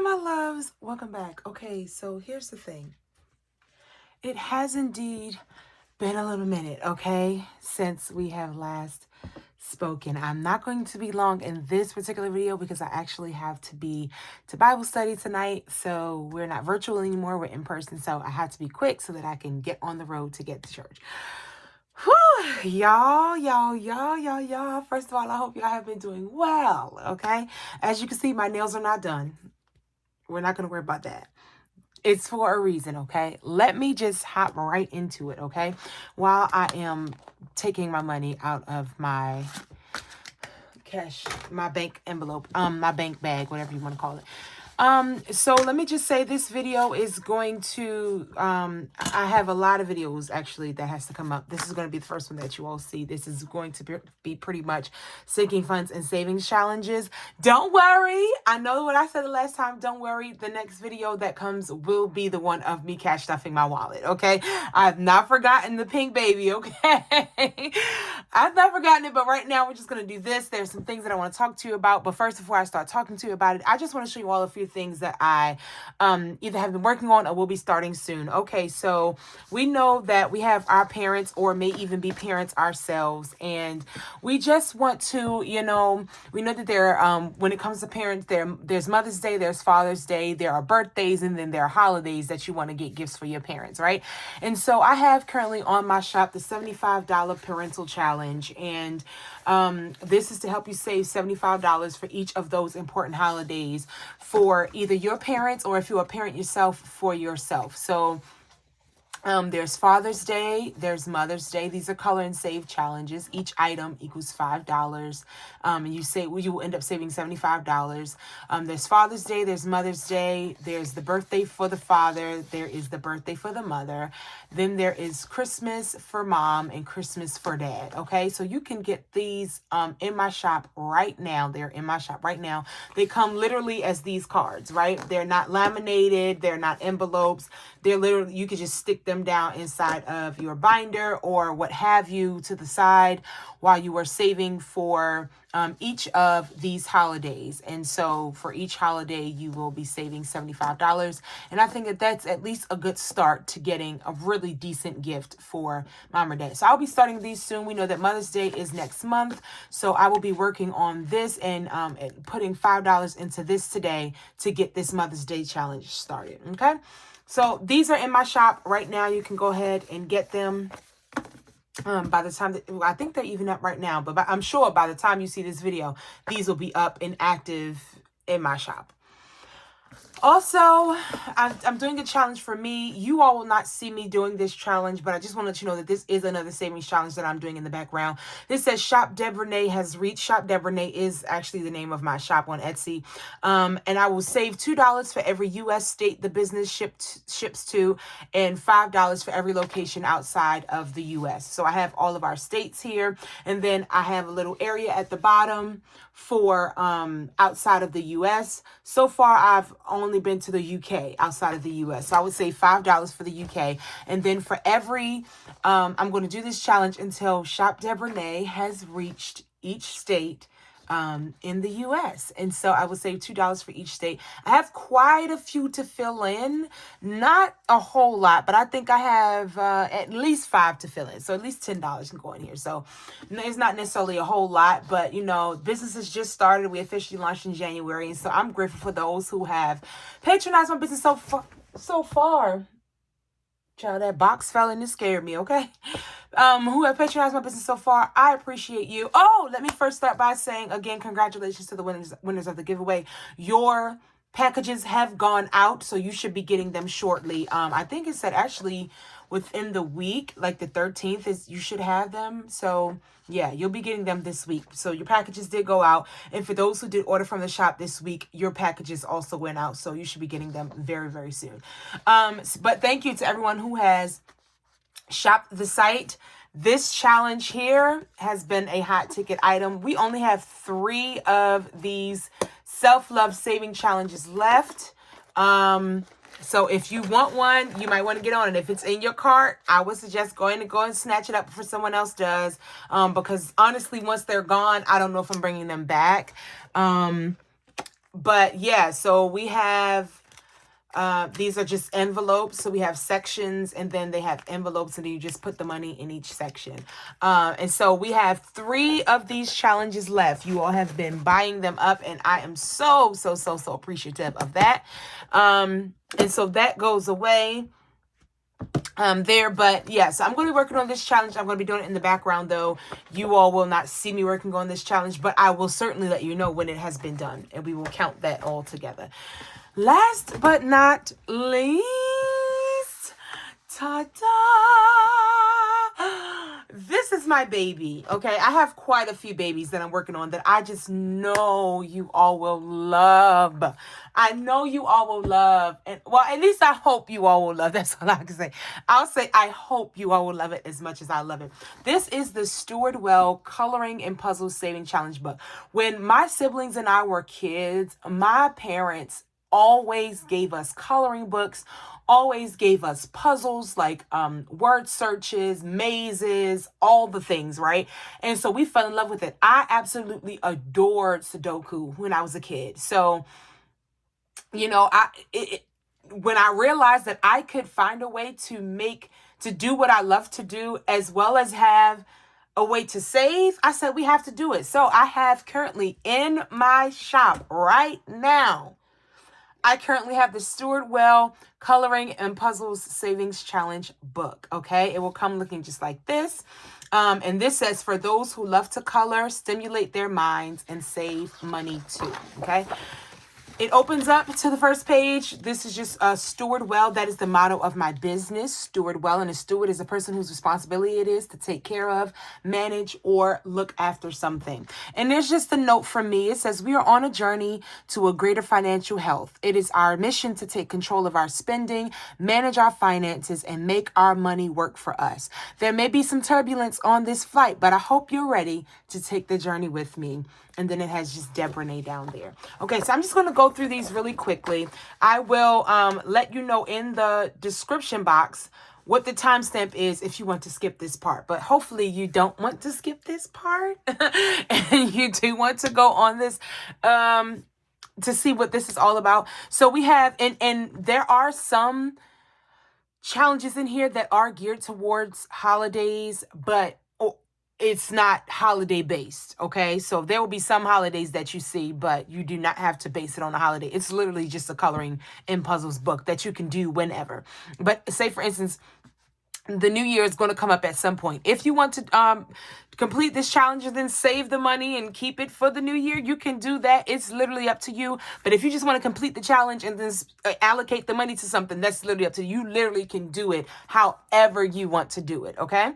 Hi, my loves. Welcome back. Okay, so here's the thing. It has indeed been a little minute, okay, since we have last spoken. I'm not going to be long in this particular video because I actually have to be to Bible study tonight. So we're not virtual anymore, we're in person. So I have to be quick so that I can get on the road to get to church. Whew, y'all. First of all, I hope y'all have been doing well, okay? As you can see, my nails are not done. We're not going to worry about that. It's for a reason, okay? Let me just hop right into it, okay? While I am taking my money out of my cash, my bank envelope, my bank bag, whatever you want to call it. So let me just say this video is going to, I have a lot of videos actually that has to come up. This is going to be the first one that you all see. This is going to be pretty much sinking funds and savings challenges. Don't worry. I know what I said the last time. Don't worry. The next video that comes will be the one of me cash stuffing my wallet. Okay. I've not forgotten the pink baby. Okay. I've not forgotten it, but right now we're just going to do this. There's some things that I want to talk to you about, but first, before I start talking to you about it, I just want to show you all a few things that I either have been working on or will be starting soon. Okay, so we know that we have our parents or may even be parents ourselves, and we just want to, we know that there when it comes to parents, there's Mother's Day, there's Father's Day, there are birthdays, and then there are holidays that you want to get gifts for your parents, right? And so I have currently on my shop the $75 parental challenge, and this is to help you save $75 for each of those important holidays for either your parents or if you're a parent yourself, for yourself. So there's Father's Day, there's Mother's Day. These are color and save challenges. Each item equals $5. And you will end up saving $75. There's Father's Day, there's Mother's Day, there's the birthday for the father, there is the birthday for the mother. Then there is Christmas for mom and Christmas for dad. Okay, so you can get these in my shop right now. They're in my shop right now. They come literally as these cards, right? They're not laminated, they're not envelopes. They're literally, you can just stick them down inside of your binder or what have you to the side while you are saving for each of these holidays. And so for each holiday, you will be saving $75. And I think that that's at least a good start to getting a really decent gift for mom or dad. So I'll be starting these soon. We know that Mother's Day is next month. So I will be working on this and putting $5 into this today to get this Mother's Day challenge started. Okay. So these are in my shop right now. You can go ahead and get them. By the time I think they're even up right now, but I'm sure by the time you see this video, these will be up and active in my shop. Also, I'm doing a challenge for me. You all will not see me doing this challenge, but I just want to let you know that this is another savings challenge that I'm doing in the background. This says Shop Deb Renee has reached. Shop Deb Renee is actually the name of my shop on Etsy. And I will save $2 for every U.S. state the business ships to, and $5 for every location outside of the U.S. So I have all of our states here, and then I have a little area at the bottom for outside of the U.S. So far, I've only been to the UK outside of the US. So I would say $5 for the UK. And then for every, I'm going to do this challenge until Shop Deb Renee has reached each state in the US. And so I would save $2 for each state. I have quite a few to fill in, not a whole lot, but I think I have at least 5 to fill in. So at least $10 can go in here. So it's not necessarily a whole lot, but business has just started. We officially launched in January. And so I'm grateful for those who have patronized my business so far. Child, that box fell and it scared me, okay? Who have patronized my business so far. I appreciate you. Oh, let me first start by saying, again, congratulations to the winners of the giveaway. Your packages have gone out, so you should be getting them shortly. I think it said actually within the week, like the 13th, you should have them. So yeah, you'll be getting them this week. So your packages did go out. And for those who did order from the shop this week, your packages also went out. So you should be getting them very, very soon. But thank you to everyone who has shopped the site. This challenge here has been a hot ticket item. We only have 3 of these self-love saving challenges left. So if you want one, you might want to get on it. If it's in your cart, I would suggest go and snatch it up before someone else does. Because honestly, once they're gone, I don't know if I'm bringing them back. But yeah, so we have these are just envelopes. So we have sections and then they have envelopes and then you just put the money in each section. And so we have 3 of these challenges left. You all have been buying them up and I am so appreciative of that. And so that goes away there. But yes, I'm going to be working on this challenge. I'm going to be doing it in the background though. You all will not see me working on this challenge, but I will certainly let you know when it has been done and we will count that all together. Last but not least, ta-da! This is my baby, okay? I have quite a few babies that I'm working on that I just know you all will love. I know you all will love. And well, at least I hope you all will love. That's all I can say. I'll say I hope you all will love it as much as I love it. This is the Steward Well Coloring and Puzzle Saving Challenge book. When my siblings and I were kids, my parents always gave us coloring books, always gave us puzzles like word searches, mazes, all the things, right? And so we fell in love with it. I absolutely adored Sudoku when I was a kid. So, you know, when I realized that I could find a way to do what I love to do as well as have a way to save, I said we have to do it. So I have currently in my shop right now, I currently have the Steward Well Coloring and Puzzles Savings Challenge book, okay? It will come looking just like this. And this says, for those who love to color, stimulate their minds, and save money too, okay? It opens up to the first page. This is just Steward Well. That is the motto of my business, Steward Well. And a steward is a person whose responsibility it is to take care of, manage, or look after something. And there's just a note from me. It says, we are on a journey to a greater financial health. It is our mission to take control of our spending, manage our finances, and make our money work for us. There may be some turbulence on this flight, but I hope you're ready to take the journey with me. And then it has just Deborah down there. Okay, so I'm just going to go through these really quickly. I will let you know in the description box what the timestamp is if you want to skip this part. But hopefully you don't want to skip this part. And you do want to go on this to see what this is all about. So we have, and there are some challenges in here that are geared towards holidays, but it's not holiday based, okay? So there will be some holidays that you see, but you do not have to base it on a holiday. It's literally just a coloring and puzzles book that you can do whenever. But say, for instance, the new year is going to come up at some point. If you want to complete this challenge and then save the money and keep it for the new year, you can do that. It's literally up to you. But if you just want to complete the challenge and then allocate the money to something, that's literally up to you. You literally can do it however you want to do it, okay?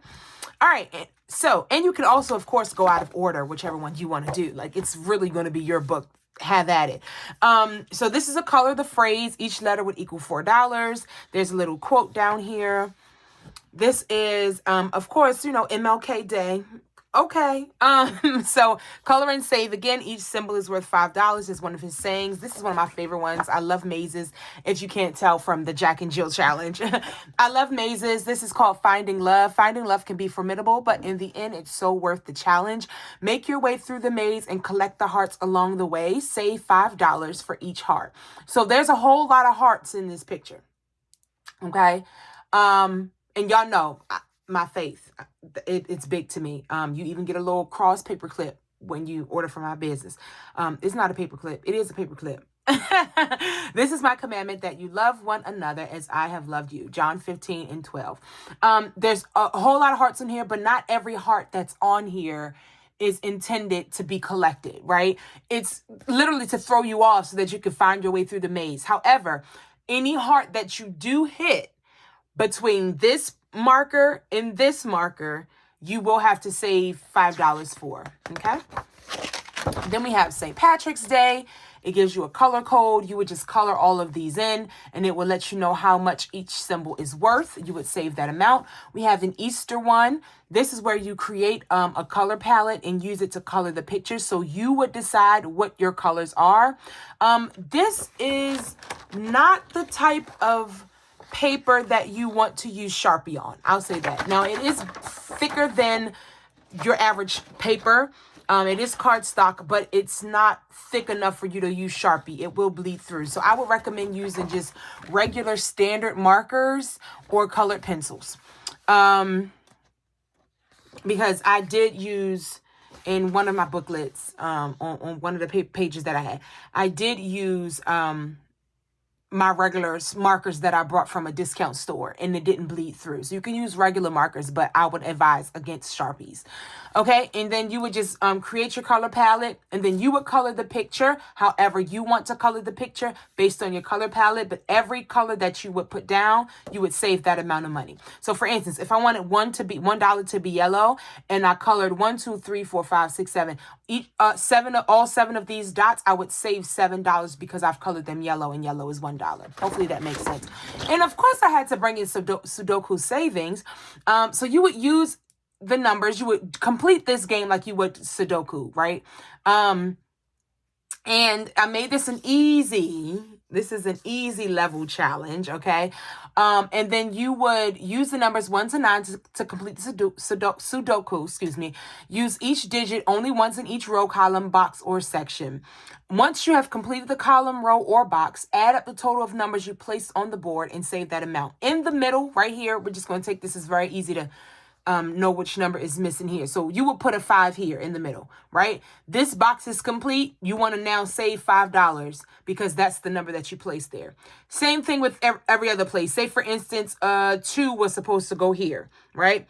All right. So, and you can also, of course, go out of order, whichever one you want to do. Like, it's really going to be your book. Have at it. So this is a color the phrase. Each letter would equal $4. There's a little quote down here. This is, of course, you know, MLK Day. Okay. So color and save. Again, each symbol is worth $5 is one of his sayings. This is one of my favorite ones. I love mazes, if you can't tell from the Jack and Jill challenge. I love mazes. This is called Finding Love. Finding love can be formidable, but in the end, it's so worth the challenge. Make your way through the maze and collect the hearts along the way. Save $5 for each heart. So there's a whole lot of hearts in this picture. Okay. And y'all know my faith, it's big to me. You even get a little cross paper clip when you order from my business. It's not a paper clip. It is a paper clip. This is my commandment, that you love one another as I have loved you. John 15:12. There's a whole lot of hearts in here, but not every heart that's on here is intended to be collected, right? It's literally to throw you off so that you can find your way through the maze. However, any heart that you do hit between this marker and this marker, you will have to save $5 for, okay? Then we have St. Patrick's Day. It gives you a color code. You would just color all of these in, and it will let you know how much each symbol is worth. You would save that amount. We have an Easter one. This is where you create a color palette and use it to color the pictures. So you would decide what your colors are. This is not the type of paper that you want to use Sharpie on. I'll say that. Now, it is thicker than your average paper. It is cardstock, but it's not thick enough for you to use Sharpie. It will bleed through. So I would recommend using just regular standard markers or colored pencils. Because I did use in one of my booklets, on one of the pages that I had, I did use my regular markers that I brought from a discount store, and it didn't bleed through. So you can use regular markers, but I would advise against Sharpies. Okay, and then you would just create your color palette, and then you would color the picture however you want to color the picture based on your color palette. But every color that you would put down, you would save that amount of money. So for instance, if I wanted $1 to be yellow, and I colored 1, 2, 3, 4, 5, 6, 7, each all 7 of these dots, I would save $7 because I've colored them yellow, and yellow is $1. Hopefully that makes sense. And of course, I had to bring in Sudoku savings. So you would use the numbers. You would complete this game like you would Sudoku, right? And I made this an easy. This is an easy level challenge, okay? And then you would use the numbers 1 to 9 to complete the Sudoku, excuse me. Use each digit only once in each row, column, box, or section. Once you have completed the column, row, or box, add up the total of numbers you placed on the board and save that amount. In the middle, right here, we're just going to take this. Is very easy to know which number is missing here. So you will put a 5 here in the middle, right? This box is complete. You want to now save $5 because that's the number that you placed there. Same thing with every other place. Say, for instance, 2 was supposed to go here, right?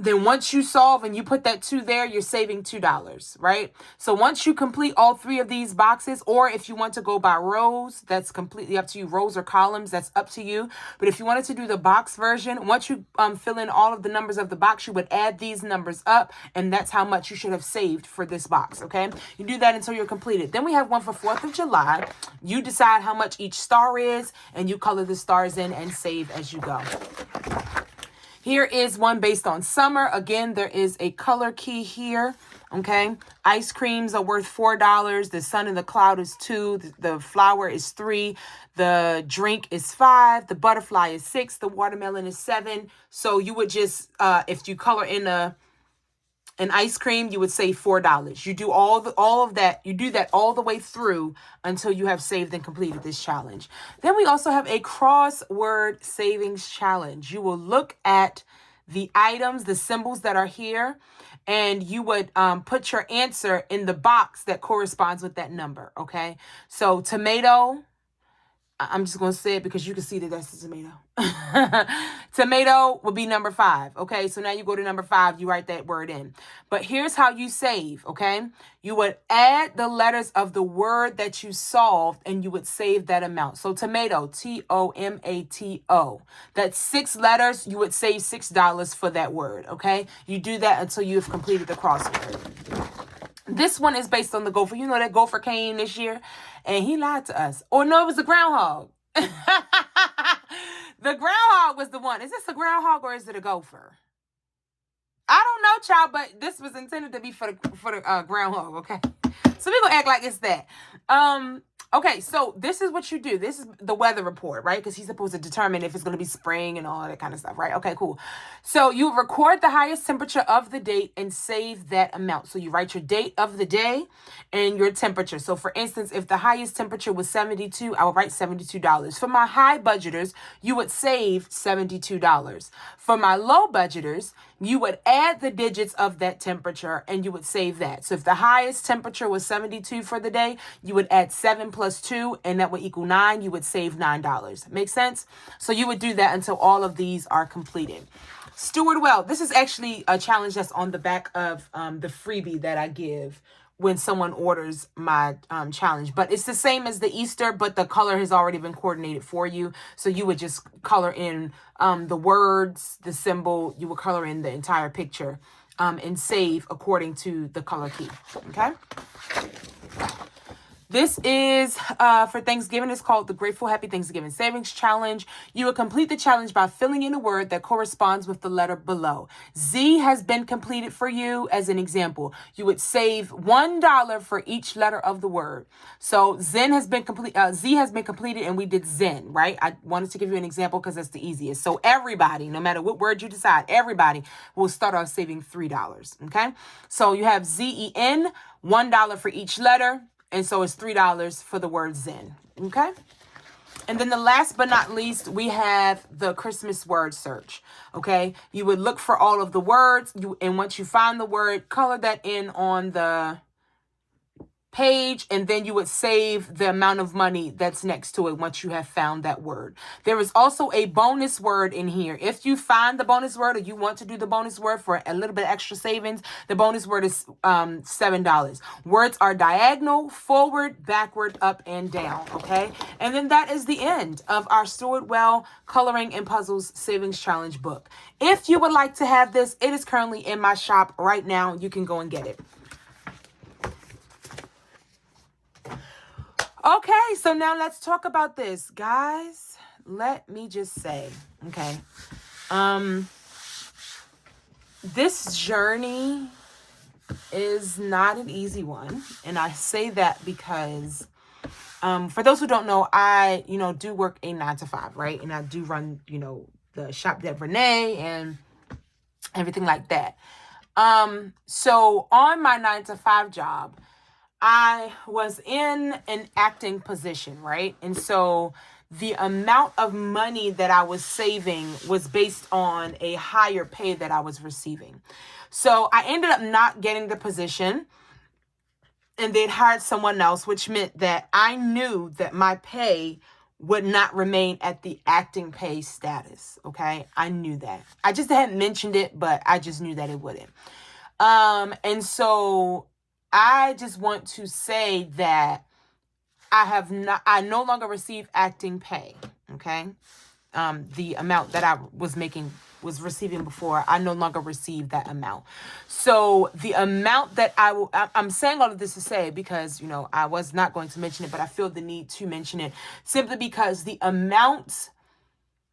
Then once you solve and you put that 2 there, you're saving $2, right? So once you complete all 3 of these boxes, or if you want to go by rows, that's completely up to you. Rows or columns, that's up to you. But if you wanted to do the box version, once you fill in all of the numbers of the box, you would add these numbers up, and that's how much you should have saved for this box, okay? You do that until you're completed. Then we have one for 4th of July. You decide how much each star is, and you color the stars in and save as you go. Here is one based on summer. Again, there is a color key here, okay? Ice creams are worth $4. The sun in the cloud is $2. The flower is $3. The drink is $5. The butterfly is $6. The watermelon is $7. So you would just, if you color in an ice cream, you would save $4. You do all of that. You do that all the way through until you have saved and completed this challenge. Then we also have a crossword savings challenge. You will look at the items, the symbols that are here, and you would put your answer in the box that corresponds with that number, okay? So tomato, I'm just going to say it because you can see that that's a tomato. Tomato would be number 5. Okay, so now you go to number 5, you write that word in. But here's how you save, okay? You would add the letters of the word that you solved, and you would save that amount. So tomato, Tomato. That's 6 letters. You would save $6 for that word, okay? You do that until you have completed the crossword. This one is based on the gopher. You know that gopher came this year, and he lied to us. Or no, it was the groundhog. The groundhog was the one. Is this a groundhog or is it a gopher? I don't know, child, but this was intended to be for the groundhog, okay? So we're going to act like it's that. Okay, so this is what you do. This is the weather report, right? Because he's supposed to determine if it's going to be spring and all that kind of stuff, right? Okay, cool. So you record the highest temperature of the date and save that amount. So you write your date of the day and your temperature. So for instance, if the highest temperature was 72, I would write $72. For my high budgeters, you would save $72. For my low budgeters, you would add the digits of that temperature and you would save that. So if the highest temperature was 72 for the day, you would add 7 plus 2, and that would equal 9. You would save $9. Make sense? So you would do that until all of these are completed. Steward well. This is actually a challenge that's on the back of the freebie that I give when someone orders my challenge. But it's the same as the Easter, but the color has already been coordinated for you. So you would just color in the words, the symbol. You would color in the entire picture and save according to the color key. Okay? This is for Thanksgiving. It's called the Grateful Happy Thanksgiving Savings Challenge. You will complete the challenge by filling in a word that corresponds with the letter below. Z has been completed for you. As an example, you would save $1 for each letter of the word. So Zen has been complete. Z has been completed, and we did Zen, right? I wanted to give you an example because that's the easiest. So everybody, no matter what word you decide, everybody will start off saving $3. Okay. So you have ZEN, $1 for each letter. And so it's $3 for the word Zen. Okay. And then the last but not least, we have the Christmas word search. Okay. You would look for all of the words. And once you find the word, color that in on the page, and then you would save the amount of money that's next to it once you have found that word. There is also a bonus word in here. If you find the bonus word, or you want to do the bonus word for a little bit extra savings, the bonus word is $7. Words are diagonal, forward, backward, up, and down. Okay. And then that is the end of our Steward Well Coloring and Puzzles Savings Challenge book. If you would like to have this, it is currently in my shop right now. You can go and get it. Okay, so now let's talk about this, guys. Let me just say, okay, this journey is not an easy one, and I say that because, for those who don't know, I, do work a 9-to-5, right, and I do run, the Shop That Renee and everything like that. So on my 9-to-5 job, I was in an acting position, right? And so the amount of money that I was saving was based on a higher pay that I was receiving. So I ended up not getting the position, and they'd hired someone else, which meant that I knew that my pay would not remain at the acting pay status. Okay. I knew that. I just hadn't mentioned it, but I just knew that it wouldn't. And so I just want to say that I no longer receive acting pay. Okay. The amount that I was receiving before, I no longer receive that amount. So the amount that I'm saying all of this to say, because, I was not going to mention it, but I feel the need to mention it simply because the amount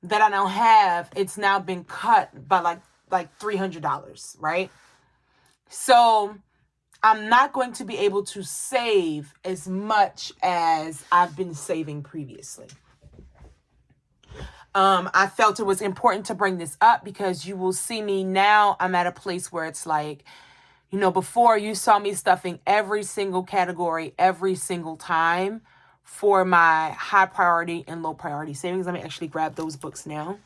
that I now have, it's now been cut by like $300, right? So I'm not going to be able to save as much as I've been saving previously. I felt it was important to bring this up because you will see me now. I'm at a place where it's like, before you saw me stuffing every single category every single time for my high priority and low priority savings. Let me actually grab those books now.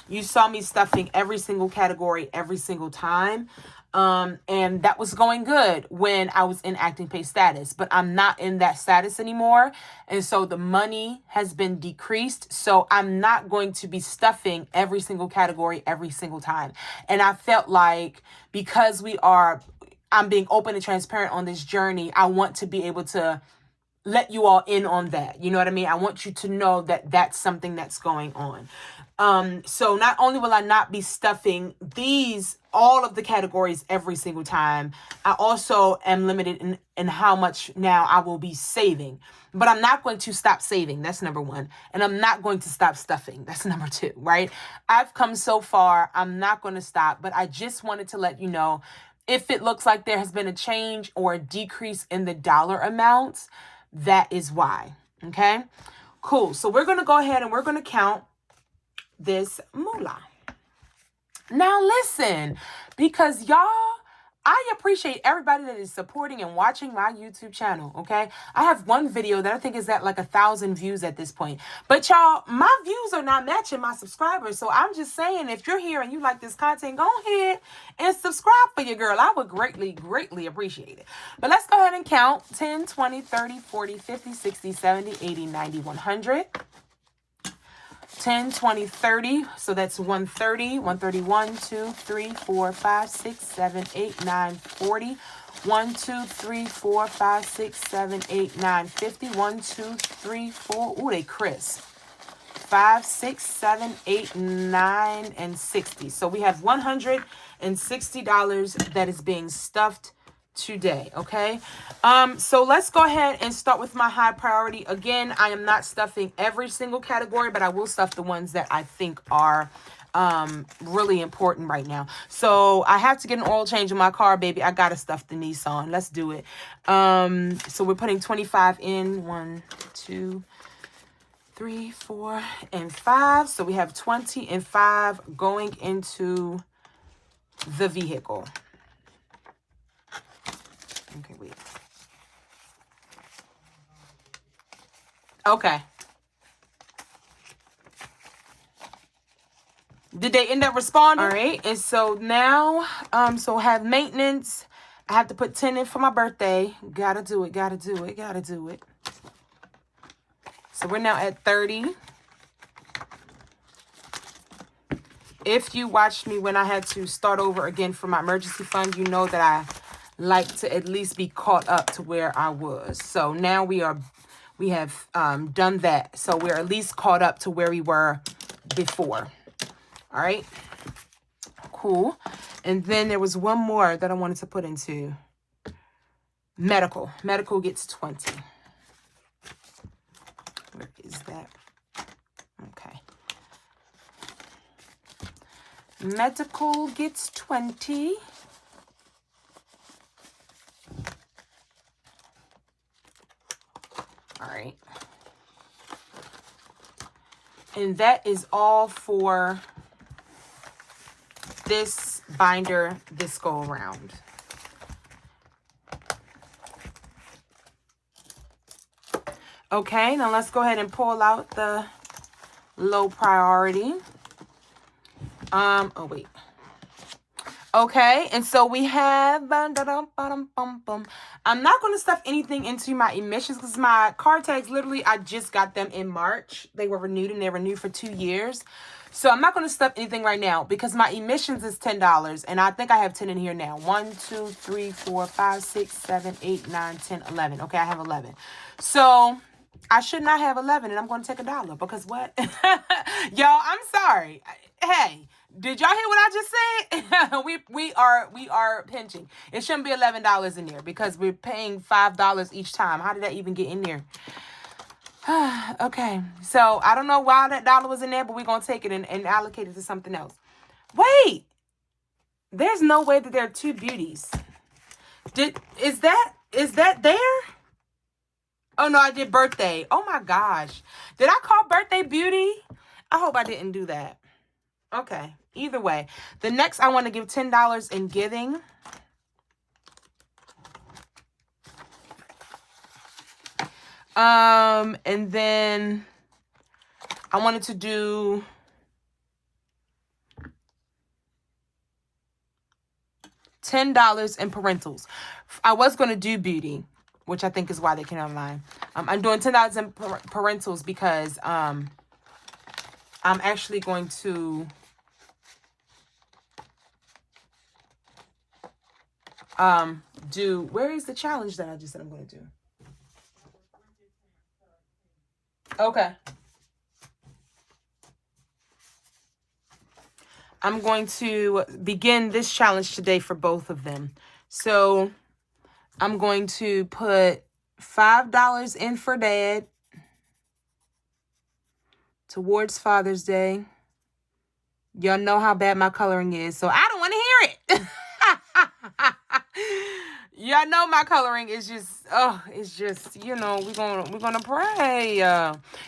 You saw me stuffing every single category every single time. And that was going good when I was in acting pay status, but I'm not in that status anymore. And so the money has been decreased. So I'm not going to be stuffing every single category every single time. And I felt like because I'm being open and transparent on this journey, I want to be able to let you all in on that. You know what I mean? I want you to know that that's something that's going on. So not only will I not be stuffing all of the categories every single time, I also am limited in how much now I will be saving, but I'm not going to stop saving. That's number one. And I'm not going to stop stuffing. That's number two, right? I've come so far. I'm not going to stop, but I just wanted to let you know if it looks like there has been a change or a decrease in the dollar amounts, that is why. Okay, cool. So we're going to go ahead and we're going to count this moolah. Now listen, because y'all, I appreciate everybody that is supporting and watching my YouTube channel, okay? I have one video that I think is at like 1,000 views at this point. But y'all, my views are not matching my subscribers. So I'm just saying, if you're here and you like this content, go ahead and subscribe for your girl. I would greatly, greatly appreciate it. But let's go ahead and count 10, 20, 30, 40, 50, 60, 70, 80, 90, 100. 10, 20, 30. So that's 130, 131, 2, 3, 4, 5, 6, 7, 8, 9, 40. 1, 2, 3, 4, 5, 6, 7, 8, 9, 50. 1, 2, 3, 4. Ooh, they crisp. 5, 6, 7, 8, 9, and 60. So we have $160 that is being stuffed today. Okay. So let's go ahead and start with my high priority. Again, I am not stuffing every single category, but I will stuff the ones that I think are really important right now. So I have to get an oil change in my car, baby. I gotta stuff the Nissan. Let's do it. So we're putting 25 in. 1, 2, 3, 4, and 5. So we have 20 and 5 going into the vehicle. Okay, wait. Okay. Did they end up responding? All right. And so now, so have maintenance. I have to put 10 in for my birthday. Gotta do it. So we're now at 30. If you watched me when I had to start over again for my emergency fund, you know that I like to at least be caught up to where I was. So now we have done that. So we're at least caught up to where we were before. All right. Cool. And then there was one more that I wanted to put into medical. Medical gets 20. Where is that? Okay. Medical gets 20. All right. And that is all for this binder this go around. Okay, now let's go ahead and pull out the low priority. Oh wait. Okay, and so we have, I'm not going to stuff anything into my emissions because my car tags, literally, I just got them in March. They were renewed and they're renewed for 2 years. So I'm not going to stuff anything right now because my emissions is $10. And I think I have 10 in here now. 1, 2, 3, 4, 5, 6, 7, 8, 9, 10, 11. Okay, I have 11. So I should not have 11 and I'm going to take $1 because what? Y'all, I'm sorry. Hey. Did y'all hear what I just said? we are pinching. It shouldn't be $11 in there because we're paying $5 each time. How did that even get in there? Okay, so I don't know why that dollar was in there, but we're gonna take it and allocate it to something else. Wait, there's no way that there are two beauties. Is that there? Oh no, I did birthday. Oh my gosh, did I call birthday beauty? I hope I didn't do that. Okay. Either way, the next I want to give $10 in giving. And then I wanted to do $10 in parentals. I was going to do beauty, which I think is why they came online. I'm doing $10 in parentals because I'm actually going to where is the challenge that I just said I'm going to do? Okay. I'm going to begin this challenge today for both of them. So I'm going to put $5 in for Dad towards Father's Day. Y'all know how bad my coloring is, so I don't want to hear it. Y'all know my coloring is just, it's just, we're gonna pray.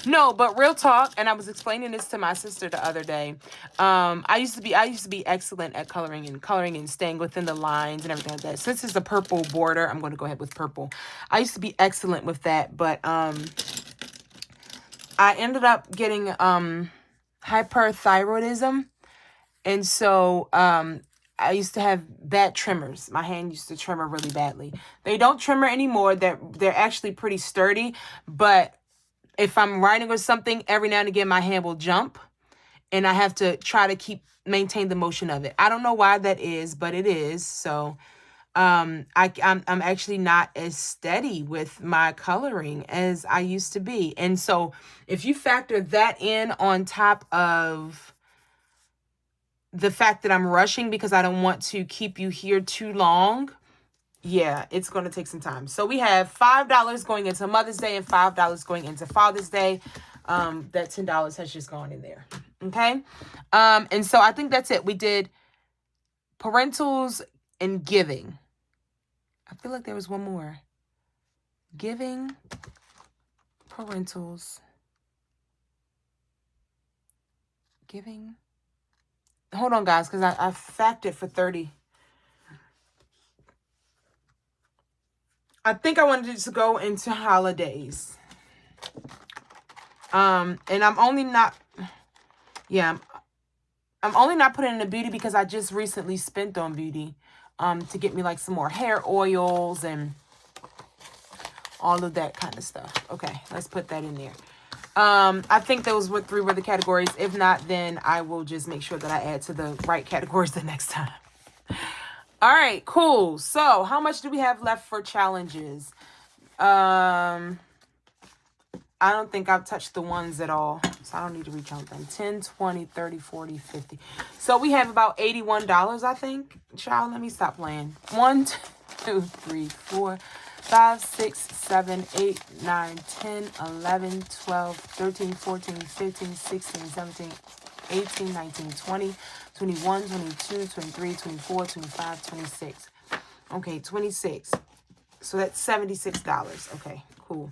No, but real talk, and I was explaining this to my sister the other day. I used to be excellent at coloring and staying within the lines and everything like that. Since it's a purple border, I'm going to go ahead with purple. I used to be excellent with that, but I ended up getting hyperthyroidism. And so I used to have bad tremors. My hand used to tremor really badly. They don't tremor anymore. They're actually pretty sturdy. But if I'm writing or something, every now and again, my hand will jump. And I have to try to maintain the motion of it. I don't know why that is, but it is. So I'm actually not as steady with my coloring as I used to be. And so if you factor that in on top of the fact that I'm rushing because I don't want to keep you here too long, yeah, it's going to take some time. So we have $5 going into Mother's Day and $5 going into Father's Day. That $10 has just gone in there. Okay. And so I think that's it. We did parentals and giving. I feel like there was one more. Giving, parentals, giving. Hold on, guys, because I factored for 30. I think I wanted to go into holidays. And I'm only not putting in the beauty because I just recently spent on beauty to get me like some more hair oils and all of that kind of stuff. Okay, let's put that in there. I think those were 3 were the categories. If not, then I will just make sure that I add to the right categories the next time. All right, cool. So how much do we have left for challenges? I don't think I've touched the ones at all, so I don't need to recount them. 10, 20, 30, 40, 50. So we have about $81, I think. Child, let me stop playing. 1, 2, 3, 4, 5, 6, 7, 8, 9, 10, 11, 12, 13, 14, 15, 16, 17, 18, 19, 20, 21, 22, 23, 24, 25, 26. Okay, 26. So that's $76. Okay, cool.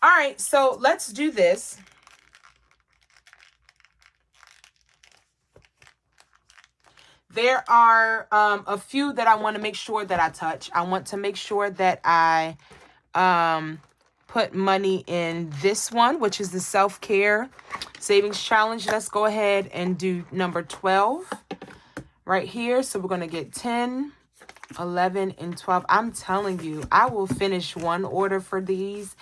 All right, so let's do this. There are a few that I want to make sure that I touch. I want to make sure that I put money in this one, which is the self-care savings challenge. Let's go ahead and do number 12 right here. So we're going to get 10, 11, and 12. I'm telling you, I will finish one order for these.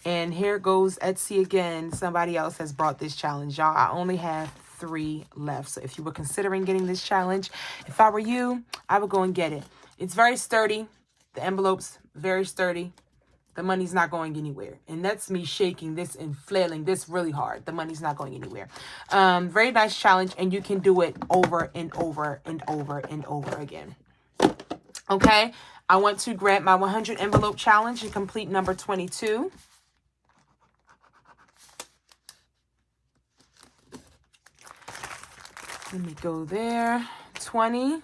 And here goes Etsy again. Somebody else has brought this challenge, y'all. I only have 3 left. So if you were considering getting this challenge, if I were you, I would go and get it. It's very sturdy. The envelope's very sturdy. The money's not going anywhere. And that's me shaking this and flailing this really hard. The money's not going anywhere. Very nice challenge. And you can do it over and over and over and over again. Okay. I want to grab my 100 envelope challenge and complete number 22. Let me go there. 10,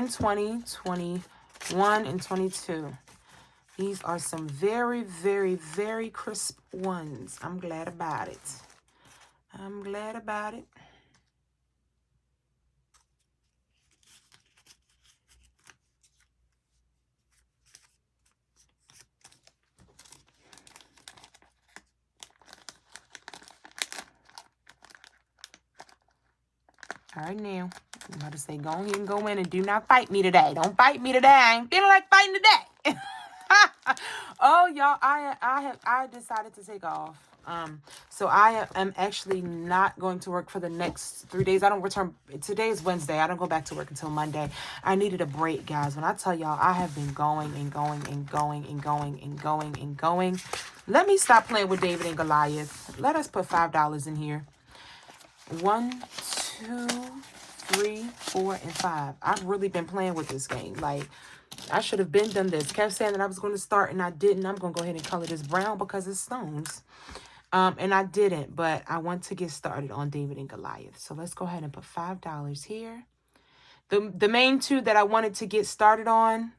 20, 21, and 22. These are some very, very, very crisp ones. I'm glad about it. I'm glad about it. All right, now. I'm about to say, go ahead and go in and do not fight me today. Don't fight me today. I ain't feeling like fighting today. Oh, y'all, I decided to take off. So I am actually not going to work for the next 3 days. I don't return. Today is Wednesday. I don't go back to work until Monday. I needed a break, guys. When I tell y'all, I have been going and going and going and going and going and going. Let me stop playing with David and Goliath. Let us put $5 in here. 1, 2, 3, 4, and 5. I've really been playing with this game. Like, I should have been done this. Kept saying that I was going to start and I didn't. I'm going to go ahead and color this brown because it's stones. And I didn't, but I want to get started on David and Goliath. So let's go ahead and put $5 here. The main 2 that I wanted to get started on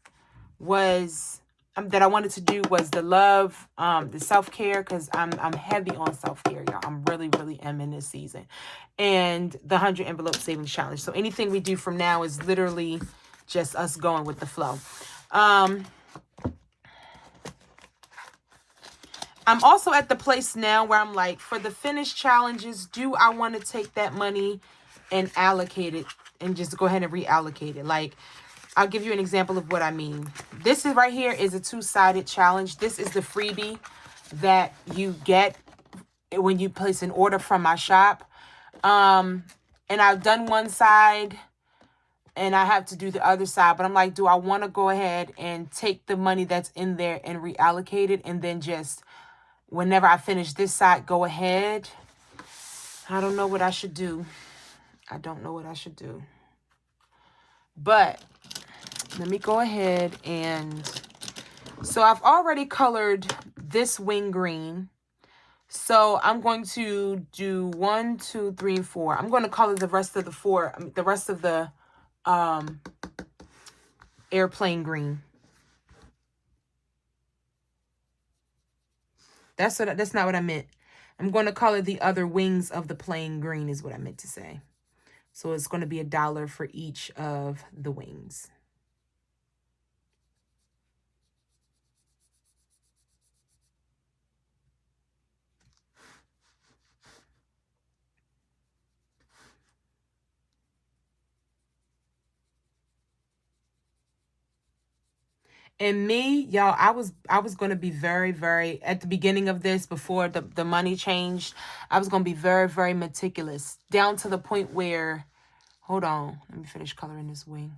was that I wanted to do was the love, the self-care, because I'm heavy on self-care, y'all. I'm really, really am in this season. And the 100 envelope savings challenge. So anything we do from now is literally just us going with the flow. I'm also at the place now where I'm like, for the finished challenges, do I want to take that money and allocate it and just go ahead and reallocate it? Like, I'll give you an example of what I mean. This is right here is a 2-sided challenge. This is the freebie that you get when you place an order from my shop. And I've done one side and I have to do the other side. But I'm like, do I want to go ahead and take the money that's in there and reallocate it and then just, whenever I finish this side, go ahead? I don't know what I should do. I don't know what I should do. But let me go ahead and So I've already colored this wing green. So I'm going to do 1, 2, 3, and 4. I'm going to color the rest of the airplane green. That's not what I meant. I'm going to color the other wings of the plane green is what I meant to say. So it's going to be $1 for each of the wings. And me, y'all, I was going to be very, very, at the beginning of this, before the money changed, I was going to be very, very meticulous, down to the point where, hold on, let me finish coloring this wing.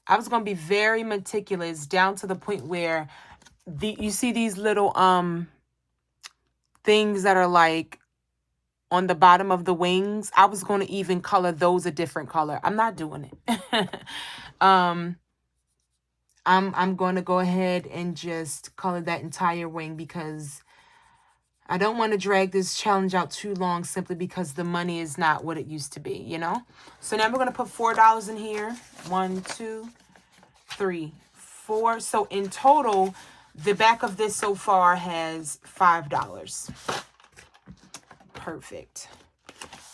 I was going to be very meticulous, down to the point where you see these little things that are like on the bottom of the wings. I was going to even color those a different color. I'm not doing it. I'm going to go ahead and just color that entire wing because I don't want to drag this challenge out too long, simply because the money is not what it used to be, you know? So now we're going to put $4 in here. 1, 2, 3, 4. So in total, the back of this so far has $5. Perfect.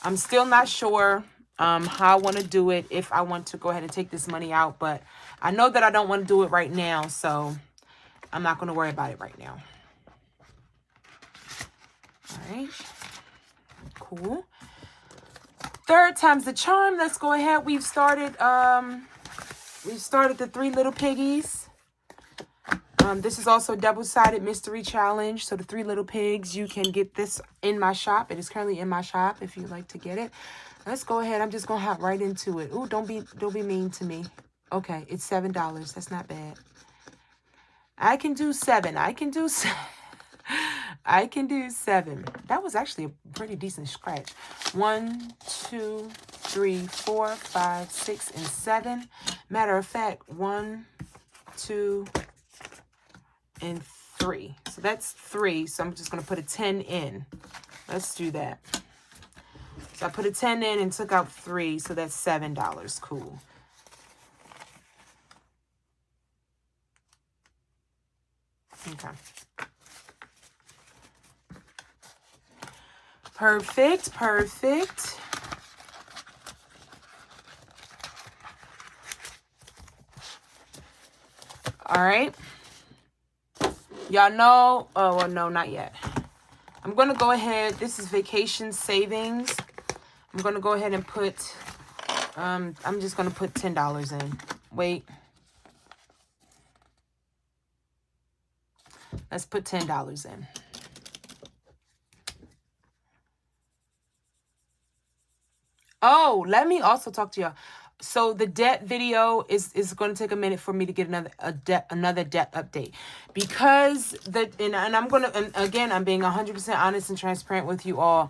I'm still not sure how I want to do it, if I want to go ahead and take this money out, but I know that I don't want to do it right now, so I'm not going to worry about it right now. All right. Cool. Third time's the charm. Let's go ahead. We've started the 3 little piggies. This is also a double-sided mystery challenge. So the 3 little pigs, you can get this in my shop. It is currently in my shop if you'd like to get it. Let's go ahead. I'm just going to hop right into it. Ooh, don't be mean to me. Okay, it's $7. That's not bad. I can do 7. I can do 7. I can do 7. That was actually a pretty decent scratch. 1, 2, 3, 4, 5, 6, and 7. Matter of fact, 1, 2, and 3. So that's 3. So I'm just going to put a 10 in. Let's do that. So I put a 10 in and took out 3. So that's $7. Cool. Okay. Perfect. Perfect. All right. Y'all know, oh, well, no, not yet. I'm going to go ahead. This is vacation savings. I'm going to go ahead and put, I'm just going to put $10 in. Wait. Let's put $10 in. Oh, let me also talk to y'all. So the debt video is going to take a minute for me to get another debt update, because and I'm going to, and again, I'm being 100% honest and transparent with you all.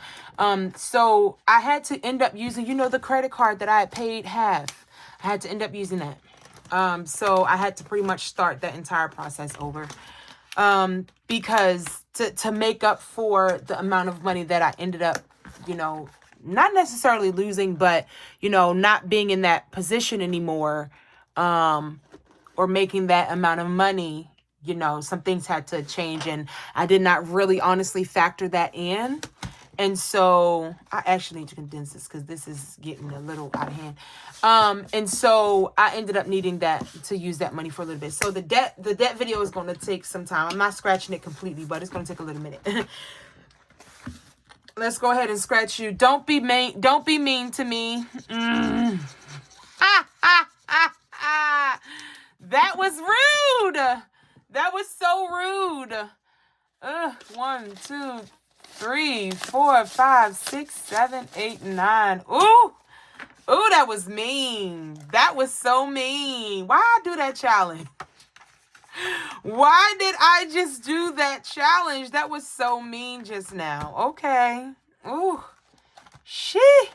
So I had to end up using, the credit card that I had paid half. I had to end up using that. So I had to pretty much start that entire process over. Because to make up for the amount of money that I ended up, not necessarily losing, but, not being in that position anymore, or making that amount of money, some things had to change, and I did not really honestly factor that in. And so I actually need to condense this because this is getting a little out of hand. And so I ended up needing to use that money for a little bit. So the debt video is going to take some time. I'm not scratching it completely, but it's going to take a little minute. Let's go ahead and scratch you. Don't be mean. Don't be mean to me. That was rude. That was so rude. 1, 2, 3, 4, 5, 6, 7, 8, 9. Ooh, that was mean. That was so mean. Why I do that challenge? Why did I just do that challenge? That was so mean just now. Okay. Ooh. Shit.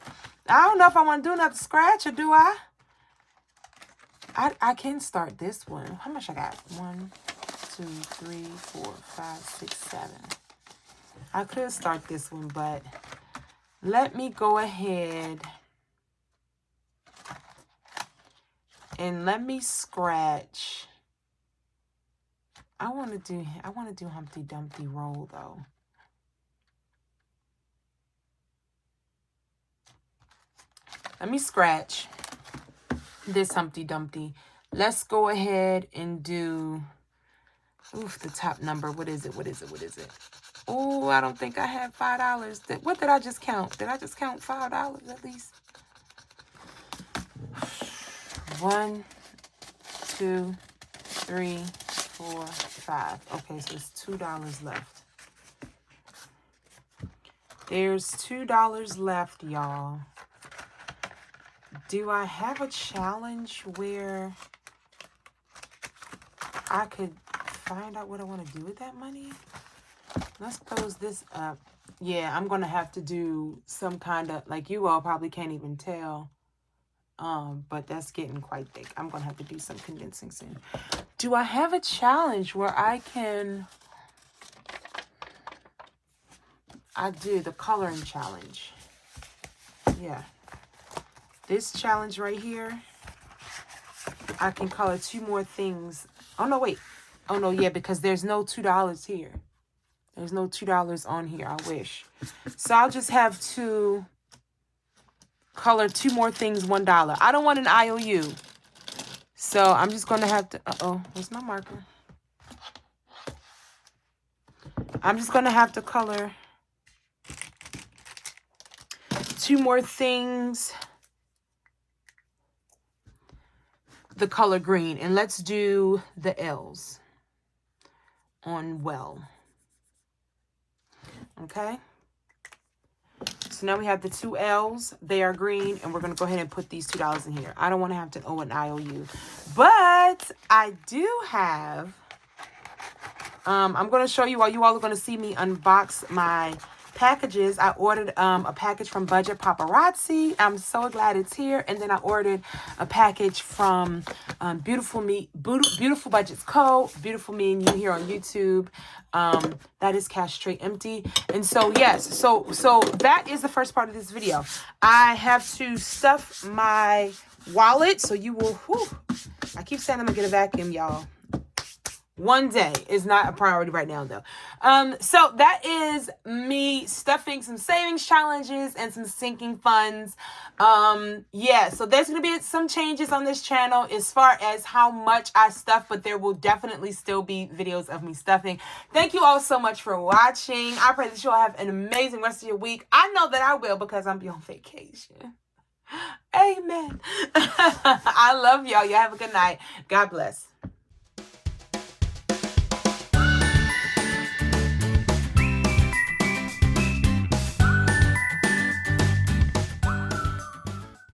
I don't know if I want to do another scratch, or do I? I can start this one. How much I got? 1, 2, 3, 4, 5, 6, 7. I could start this one, but let me go ahead and let me scratch. I want to do Humpty Dumpty roll though. Let me scratch this Humpty Dumpty. Let's go ahead and do, oof, the top number. What is it? What is it? What is it? Oh, I don't think I have $5. What did I just count? Did I just count $5 at least? 1, 2, 3, 4, 5. Okay, so it's $2 left. There's $2 left, y'all. Do I have a challenge where I could find out what I want to do with that money? Let's close this up. Yeah, I'm going to have to do some kind of, like, you all probably can't even tell. But that's getting quite thick. I'm going to have to do some condensing soon. Do I have a challenge where I do the coloring challenge? Yeah. This challenge right here, I can color 2 more things. Oh, no, wait. Oh, no, yeah, because there's no $2 here. There's no $2 on here. I wish. So I'll just have to color 2 more things $1. I don't want an IOU. So I'm just going to have to... Uh-oh, where's my marker? I'm just going to have to color 2 more things the color green. And let's do the L's on well. Okay. So now we have the 2 L's. They are green. And we're going to go ahead and put these $2 in here. I don't want to have to owe an IOU. But I do have... I'm going to show you all. You all are going to see me unbox my packages. I ordered a package from Budget Paparazzi. I'm so glad it's here. And then I ordered a package from Beautiful Budgets Co. Beautiful Me and You here on YouTube. That is Cash Straight Empty. And so yes, so that is the first part of this video. I have to stuff my wallet. So you will, I keep saying I'm gonna get a vacuum, y'all. One day is not a priority right now, though. So that is me stuffing some savings challenges and some sinking funds. Yeah, so there's going to be some changes on this channel as far as how much I stuff, but there will definitely still be videos of me stuffing. Thank you all so much for watching. I pray that you all have an amazing rest of your week. I know that I will because I'm on vacation. Amen. I love y'all. Y'all have a good night. God bless.